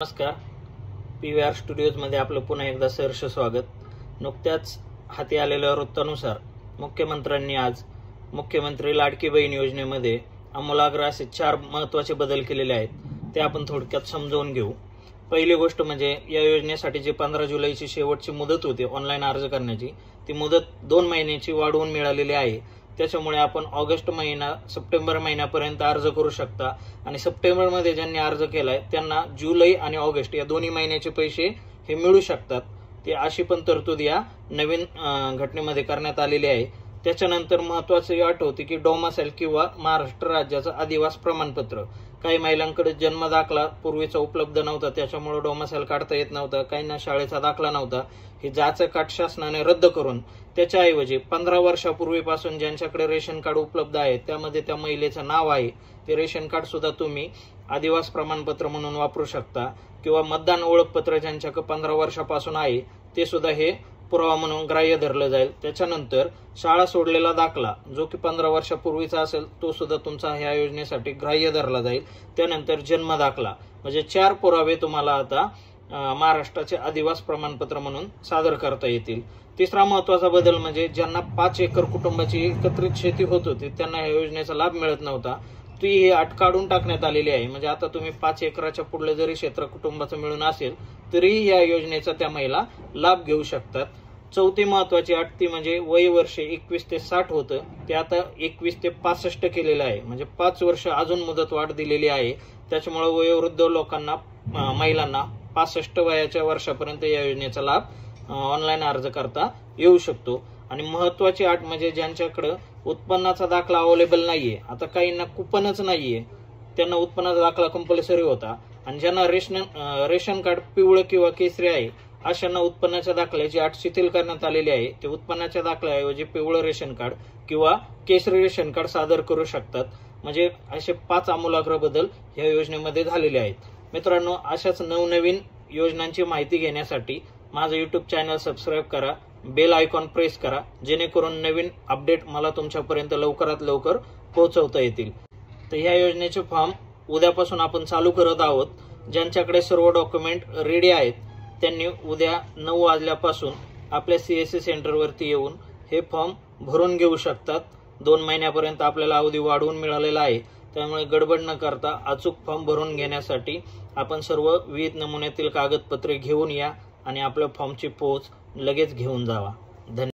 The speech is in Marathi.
नमस्कार, PVR स्टुडिओजमध्ये आपलं पुन्हा एकदा सहर्ष स्वागत। नुकत्याच हाती आलेल्या वृत्तानुसार मुख्यमंत्र्यांनी आज मुख्यमंत्री लाडकी बहीण योजनेमध्ये आमूलाग्र असे 4 महत्त्वाचे बदल केलेले आहेत, ते आपण थोडक्यात समजावून घेऊ। पहिली गोष्ट म्हणजे या योजनेसाठी जी 15 जुलैची शेवटची मुदत होती ऑनलाईन अर्ज करण्याची, ती मुदत 2 महिन्याची वाढवून मिळालेली आहे। त्याच्यामुळे आपण ऑगस्ट महिना सप्टेंबर महिन्यापर्यंत अर्ज करू शकता आणि सप्टेंबर मध्ये ज्यांनी अर्ज केलाय त्यांना जुलै आणि ऑगस्ट या दोन्ही महिन्याचे पैसे हे मिळू शकतात। ते अशी पण तरतूद या नवीन घटनेमध्ये करण्यात आलेली आहे। त्याच्यानंतर महत्त्वाची अट होती की डोमासाइल किंवा महाराष्ट्र राज्याचं अधिवास प्रमाणपत्र। काही महिलांकडे जन्म दाखला पूर्वीचा उपलब्ध नव्हता, त्याच्यामुळे डोमासाइल काढता येत नव्हता, काहींना शाळेचा दाखला नव्हता। हे जाचं काट शासनाने रद्द करून त्याच्याऐवजी 15 वर्षापूर्वीपासून ज्यांच्याकडे रेशन कार्ड उपलब्ध आहे त्यामध्ये त्या महिलेचं नाव आहे ते रेशन कार्ड सुद्धा तुम्ही अधिवास प्रमाणपत्र म्हणून वापरू शकता, किंवा मतदान ओळखपत्र ज्यांच्याकडे 15 वर्षापासून आहे ते सुद्धा हे पुरावा म्हणून ग्राह्य धरलं जाईल। त्याच्यानंतर शाळा सोडलेला दाखला जो की 15 वर्षापूर्वीचा असेल तो सुद्धा तुमचा ह्या योजनेसाठी ग्राह्य धरला जाईल। त्यानंतर जन्म दाखला, म्हणजे 4 पुरावे तुम्हाला आता महाराष्ट्राचे अधिवास प्रमाणपत्र म्हणून सादर करता येतील। तिसरा महत्त्वाचा बदल म्हणजे ज्यांना 5 एकर कुटुंबाची एकत्रित शेती होत होती त्यांना या योजनेचा लाभ मिळत नव्हता, ती ही अट काढून टाकण्यात आलेली आहे। म्हणजे आता तुम्ही 5 एकराच्या पुढले जरी क्षेत्र कुटुंबाचं मिळून असेल तरी या योजनेचा त्या महिला लाभ घेऊ शकतात। चौथी महत्त्वाची अट ती म्हणजे वय वर्षे 21 ते 60 होतं, ते आता 21 ते 65 केलेलं आहे। म्हणजे 5 वर्ष अजून मुदत वाढ दिलेली आहे। त्याच्यामुळे वयोवृद्ध लोकांना महिलांना 65 वयाच्या वर्षापर्यंत या योजनेचा लाभ ऑनलाईन अर्ज करता येऊ शकतो। आणि महत्त्वाची अट म्हणजे ज्यांच्याकडे उत्पन्नाचा दाखला अवेलेबल नाहीये, आता काहींना कुपनच नाहीये, त्यांना उत्पन्नाचा दाखला कंपल्सरी होता, आणि ज्यांना रेशन कार्ड पिवळं किंवा केसरी आहे अशांना उत्पन्नाच्या दाखल्याची अट शिथिल करण्यात आलेली आहे। ते उत्पन्नाच्या दाखल्याऐवजी पिवळं रेशन कार्ड किंवा केसरी रेशन कार्ड सादर करू शकतात। म्हणजे असे 5 आमूलाग्र बदल या योजनेमध्ये झालेले आहेत। मित्रांनो, अशाच नवनवीन योजनांची माहिती घेण्यासाठी माझं YouTube चॅनल सबस्क्राईब करा, बेल आयकॉन प्रेस करा, जेणेकरून नवीन अपडेट मला तुमच्यापर्यंत लवकरात लवकर पोहोचवता येतील। तर ह्या योजनेचे फॉर्म उद्यापासून आपण चालू करत आहोत। ज्यांच्याकडे सर्व डॉक्युमेंट रेडी आहेत त्यांनी उद्या 9 वाजल्यापासून आपल्या CSC सेंटरवरती येऊन हे फॉर्म भरून घेऊ शकतात। 2 महिन्यापर्यंत आपल्याला अवधी वाढवून मिळालेला आहे, त्यामुळे गडबड न करता अचूक फॉर्म भरून घेण्यासाठी आपण सर्व विविध नमुन्यातील कागदपत्रे घेऊन या आणि आपल्या फॉर्मची पोच लगेच घेऊन जावा। धन्यवाद।